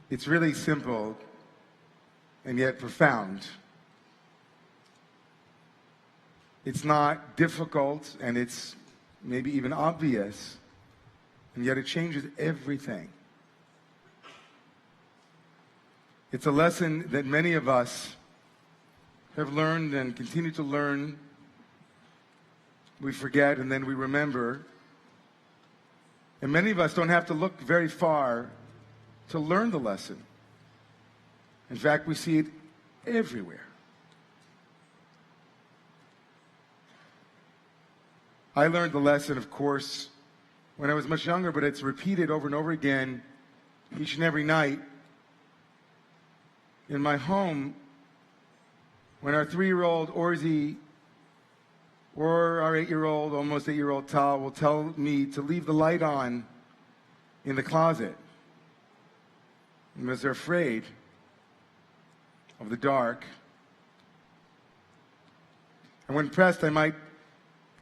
It's really simple and yet profound. It's not difficult, and it's maybe even obvious, and yet it changes everything. It's a lesson that many of us have learned and continue to learn. We forget and then we remember. And many of us don't have to look very far to learn the lesson. In fact, we see it everywhere. I learned the lesson, of course, when I was much younger, but it's repeated over and over again each and every night. In my home, when our 3-year-old Orzi or our 8-year-old, almost 8-year-old Tal will tell me to leave the light on in the closet because they're afraid of the dark. And when pressed, I might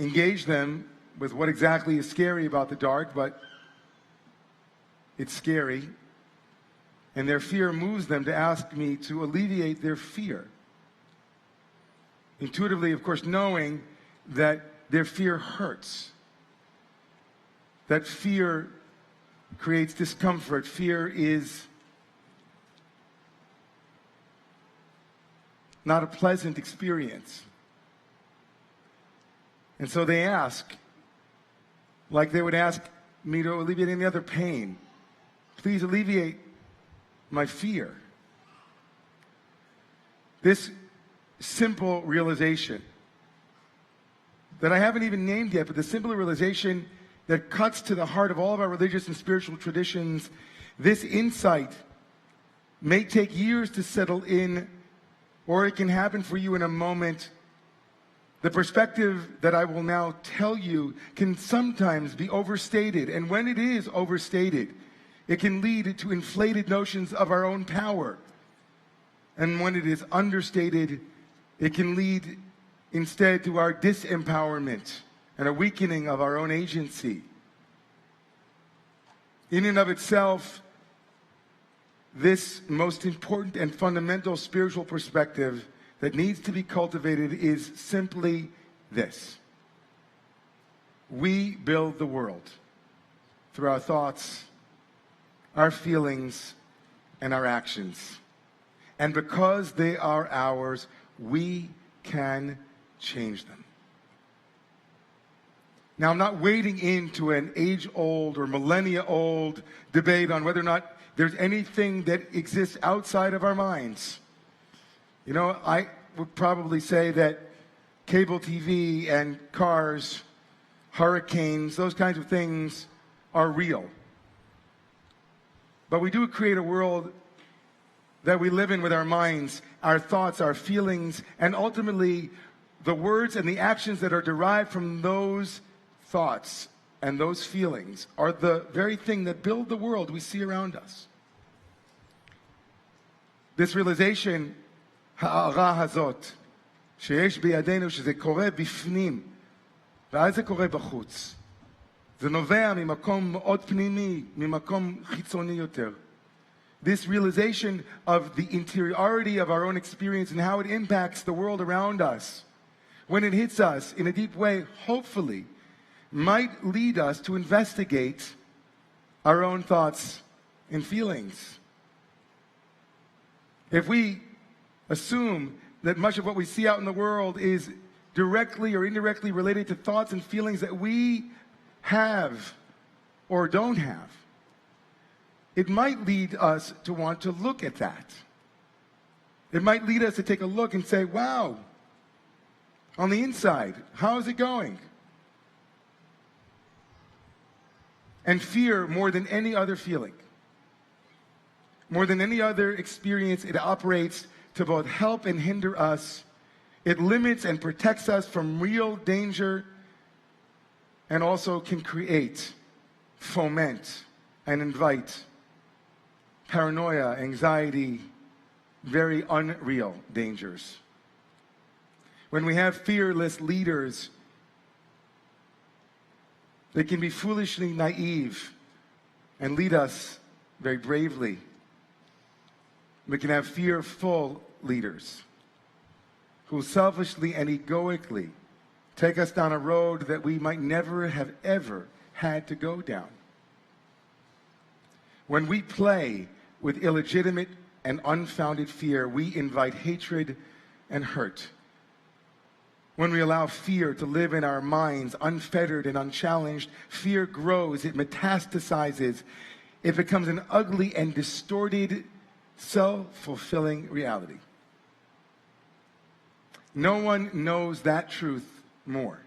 engage them with what exactly is scary about the dark, but it's scary. And their fear moves them to ask me to alleviate their fear. Intuitively, of course, knowing that their fear hurts. That fear creates discomfort. Fear is not a pleasant experience. And so they ask, like they would ask me to alleviate any other pain. Please alleviate my fear. This simple realization that I haven't even named yet, but the simple realization that cuts to the heart of all of our religious and spiritual traditions, this insight may take years to settle in, or it can happen for you in a moment. The perspective that I will now tell you can sometimes be overstated, and when it is overstated, it can lead to inflated notions of our own power. And when it is understated, it can lead instead to our disempowerment and a weakening of our own agency. In and of itself, this most important and fundamental spiritual perspective that needs to be cultivated is simply this. We build the world through our thoughts, our feelings, and our actions. And because they are ours, we can change them. Now, I'm not wading into an age-old or millennia-old debate on whether or not there's anything that exists outside of our minds. You know, I would probably say that cable TV and cars, hurricanes, those kinds of things are real. But we do create a world that we live in with our minds, our thoughts, our feelings, and ultimately the words and the actions that are derived from those thoughts and those feelings are the very thing that build the world we see around us. This realization, ha'ara hazot, שיש בידינו שזה קורה בפנים, ואז זה קורה בחוץ. זה נובע ממקום מאוד פנימי, ממקום חיצוני יותר. This realization of the interiority of our own experience and how it impacts the world around us, when it hits us in a deep way, hopefully, might lead us to investigate our own thoughts and feelings. If we assume that much of what we see out in the world is directly or indirectly related to thoughts and feelings that we have or don't have, it might lead us to want to look at that. It might lead us to take a look and say, wow, on the inside, how is it going? And fear, more than any other feeling, more than any other experience, it operates to both help and hinder us. It limits and protects us from real danger, and also can create, foment, and invite paranoia, anxiety, very unreal dangers. When we have fearless leaders, they can be foolishly naive and lead us very bravely. We can have fearful leaders who selfishly and egoically take us down a road that we might never have ever had to go down. When we play with illegitimate and unfounded fear, we invite hatred and hurt. When we allow fear to live in our minds unfettered and unchallenged, fear grows, it metastasizes, it becomes an ugly and distorted, self-fulfilling reality. No one knows that truth more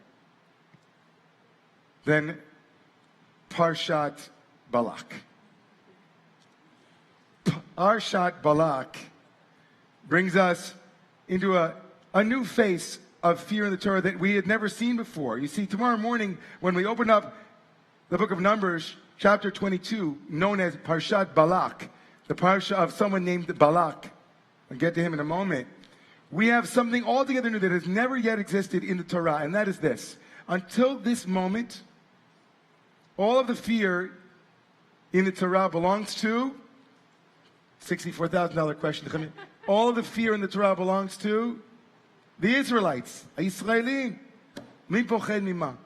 than Parshat Balak. Parshat Balak brings us into a new face of fear in the Torah that we had never seen before. You see, tomorrow morning, when we open up the book of Numbers, chapter 22, known as Parshat Balak, the parsha of someone named Balak, I'll get to him in a moment, we have something altogether new that has never yet existed in the Torah, and that is this. Until this moment, all of the fear in the Torah belongs to, $64,000 question. All of the fear in the Torah belongs to the Israelites. Yisraelim. Mi poched mima.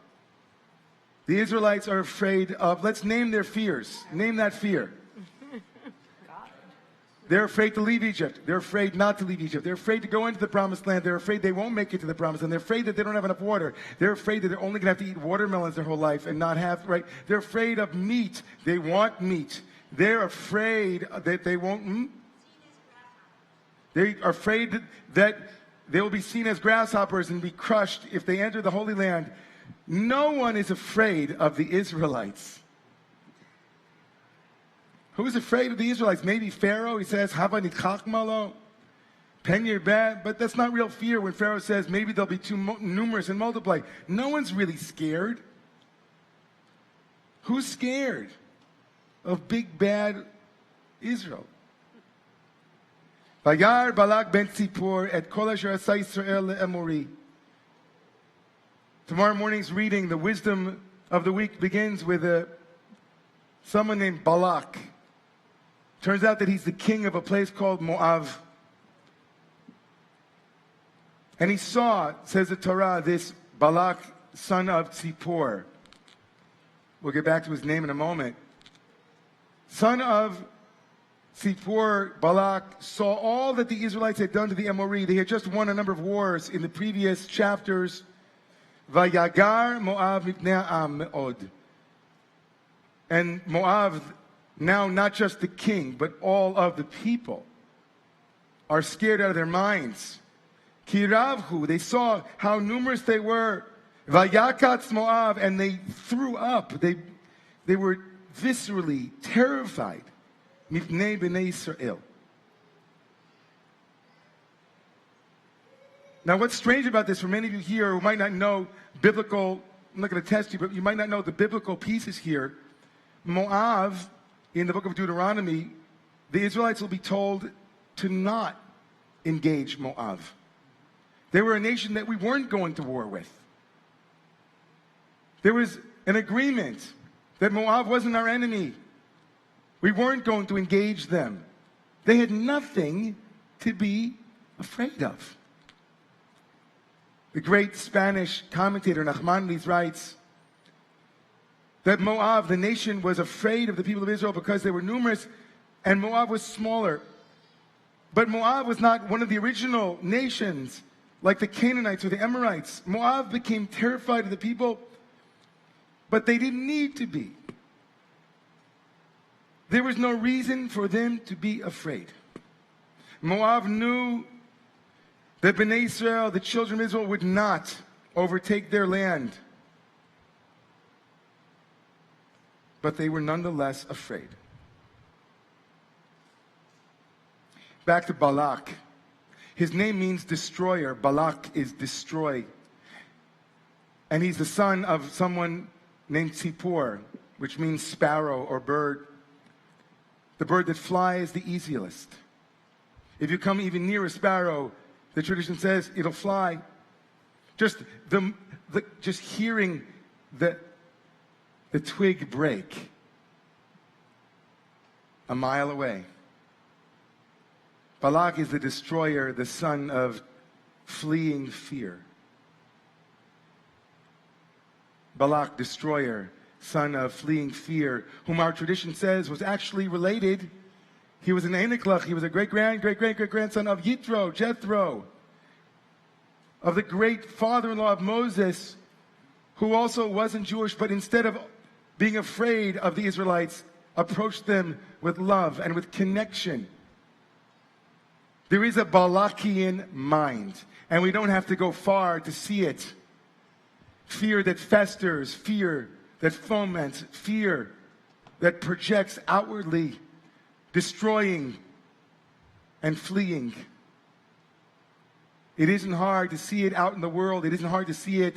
The Israelites are afraid of, let's name their fears. Name that fear. They're afraid to leave Egypt. They're afraid not to leave Egypt. They're afraid to go into the promised land. They're afraid they won't make it to the promised land. They're afraid that they don't have enough water. They're afraid that they're only going to have to eat watermelons their whole life and not have, right? They're afraid of meat. They want meat. They're afraid that they won't, They are afraid that they will be seen as grasshoppers and be crushed if they enter the Holy Land. No one is afraid of the Israelites. Who's afraid of the Israelites? Maybe Pharaoh. He says, Hava nitkach malo, pen your bad. But that's not real fear when Pharaoh says, maybe they'll be too numerous and multiply. No one's really scared. Who's scared of big bad Israel? Vayar Balak ben Tzipor et kol asher asa Yisrael le'emori. Tomorrow morning's reading, the wisdom of the week, begins with someone named Balak. Turns out that he's the king of a place called Moab. And he saw, says the Torah, this Balak, son of Tzipor. We'll get back to his name in a moment. Son of Tzipor, Balak, saw all that the Israelites had done to the Amori. They had just won a number of wars in the previous chapters. Vayagar Moab mipnei ha'am me'od. And Moab, now not just the king, but all of the people, are scared out of their minds. Kiravhu, they saw how numerous they were. Vayakatz Moab, and they threw up. They were viscerally terrified. Mipnei b'nei Yisrael. Now, what's strange about this, for many of you here who might not know biblical, I'm not going to test you, but you might not know the biblical pieces here. Moab, in the book of Deuteronomy, the Israelites will be told to not engage Moab. They were a nation that we weren't going to war with. There was an agreement that Moab wasn't our enemy. We weren't going to engage them. They had nothing to be afraid of. The great Spanish commentator Nachmanides writes that Moab, the nation, was afraid of the people of Israel because they were numerous, and Moab was smaller. But Moab was not one of the original nations like the Canaanites or the Amorites. Moab became terrified of the people, but they didn't need to be. There was no reason for them to be afraid. Moab knew that Bnei Israel, the children of Israel, would not overtake their land. But they were nonetheless afraid. Back to Balak. His name means destroyer. Balak is destroy. And he's the son of someone named Tzipor, which means sparrow or bird. The bird that flies the easiest. If you come even near a sparrow, the tradition says it'll fly. Just hearing the twig break a mile away. Balak is the destroyer, the son of fleeing fear. Balak, destroyer, son of fleeing fear, whom our tradition says was actually related. He was an Eniklach. He was a great-grandson of Yitro, Jethro, of the great father-in-law of Moses, who also wasn't Jewish, but instead of being afraid of the Israelites, approached them with love and with connection. There is a Balakian mind, and we don't have to go far to see it. Fear that festers, fear that foments, fear that projects outwardly, destroying and fleeing. It isn't hard to see it out in the world. It isn't hard to see it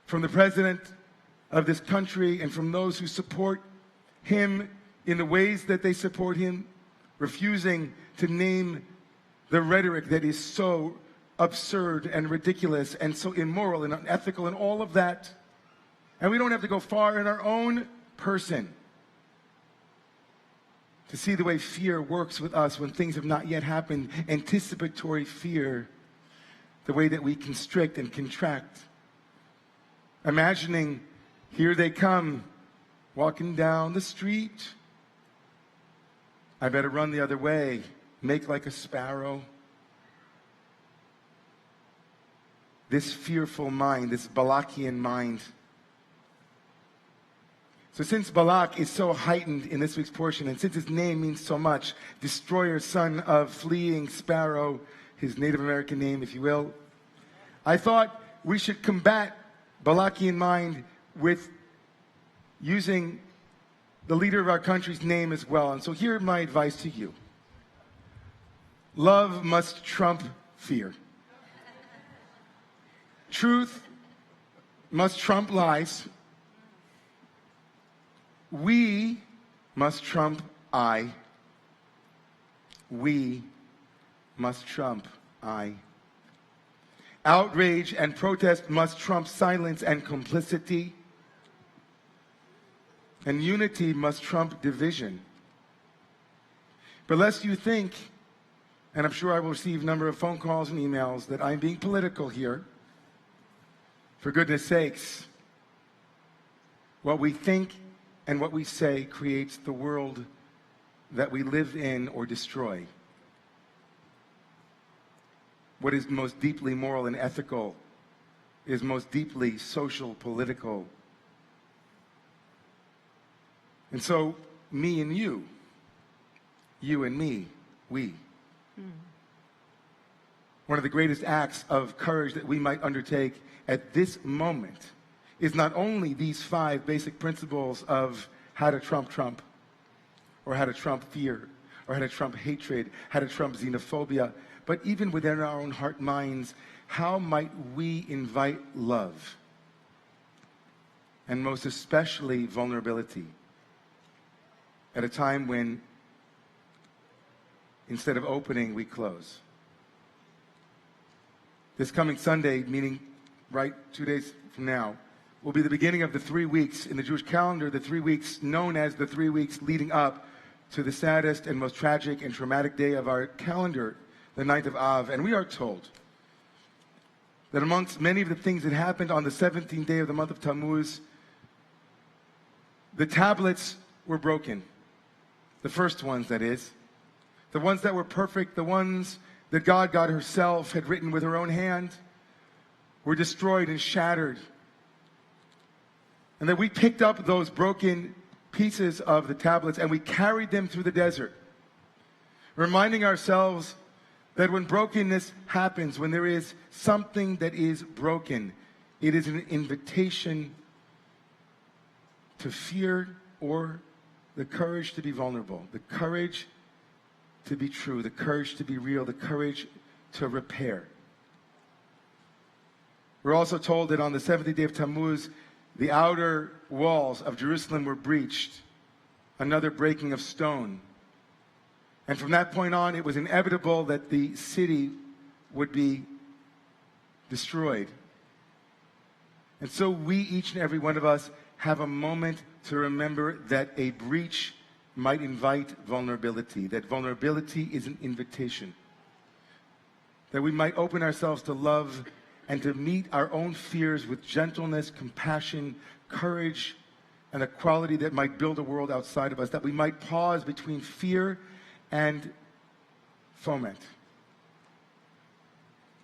from the president of this country and from those who support him in the ways that they support him, refusing to name the rhetoric that is so absurd and ridiculous and so immoral and unethical and all of that. And we don't have to go far in our own person to see the way fear works with us when things have not yet happened. Anticipatory fear, the way that we constrict and contract. Imagining, here they come, walking down the street. I better run the other way, make like a sparrow. This fearful mind, this Balakian mind. So since Balak is so heightened in this week's portion, and since his name means so much, destroyer, son of fleeing sparrow, his Native American name, if you will, I thought we should combat Balakian mind with using the leader of our country's name as well. And so here's my advice to you. Love must trump fear. Truth must trump lies. We must trump I. We must trump I. Outrage and protest must trump silence and complicity. And unity must trump division. But lest you think, and I'm sure I will receive a number of phone calls and emails, that I'm being political here, for goodness sakes, what we think and what we say creates the world that we live in or destroy. What is most deeply moral and ethical is most deeply social, political. And so, me and you and me, we. One of the greatest acts of courage that we might undertake at this moment is not only these 5 basic principles of how to trump Trump, or how to trump fear, or how to trump hatred, how to trump xenophobia, but even within our own heart minds, how might we invite love? And most especially vulnerability. At a time when, instead of opening, we close. This coming Sunday, meaning right 2 days from now, will be the beginning of the 3 weeks in the Jewish calendar, the 3 weeks known as the 3 weeks leading up to the saddest and most tragic and traumatic day of our calendar, the 9th of Av. And we are told that amongst many of the things that happened on the 17th day of the month of Tammuz, the tablets were broken. The first ones, that is. The ones that were perfect, the ones that God herself had written with her own hand, were destroyed and shattered. And that we picked up those broken pieces of the tablets and we carried them through the desert, reminding ourselves that when brokenness happens, when there is something that is broken, it is an invitation to fear or the courage to be vulnerable, the courage to be true, the courage to be real, the courage to repair. We're also told that on the 70th day of Tammuz, the outer walls of Jerusalem were breached, another breaking of stone. And from that point on, it was inevitable that the city would be destroyed. And so we, each and every one of us, have a moment to remember that a breach might invite vulnerability, that vulnerability is an invitation, that we might open ourselves to love and to meet our own fears with gentleness, compassion, courage, and a quality that might build a world outside of us, that we might pause between fear and foment.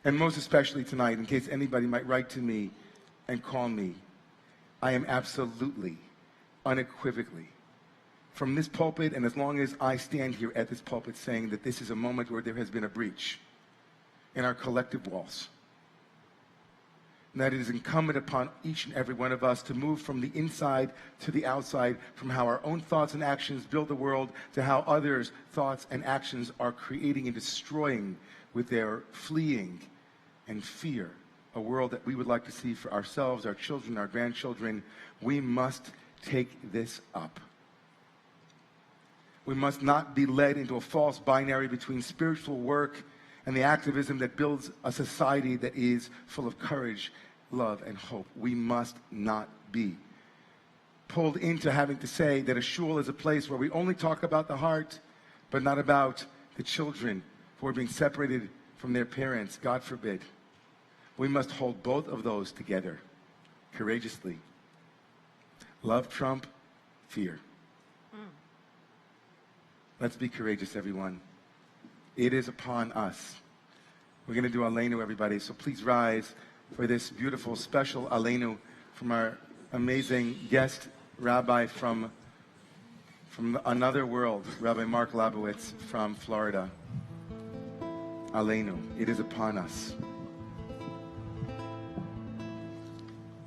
And most especially tonight, in case anybody might write to me and call me, I am absolutely, unequivocally, from this pulpit, and as long as I stand here at this pulpit, saying that this is a moment where there has been a breach in our collective walls. And that it is incumbent upon each and every one of us to move from the inside to the outside, from how our own thoughts and actions build the world to how others' thoughts and actions are creating and destroying with their fleeing and fear a world that we would like to see for ourselves, our children, our grandchildren. We must take this up. We must not be led into a false binary between spiritual work and the activism that builds a society that is full of courage, love, and hope. We must not be pulled into having to say that a shul is a place where we only talk about the heart, but not about the children who are being separated from their parents, God forbid. We must hold both of those together courageously. Love trump fear. Let's be courageous, everyone. It is upon us. We're going to do Aleinu, everybody, so please rise for this beautiful, special Aleinu from our amazing guest rabbi from another world, Rabbi Mark Labowitz from Florida. Aleinu, it is upon us.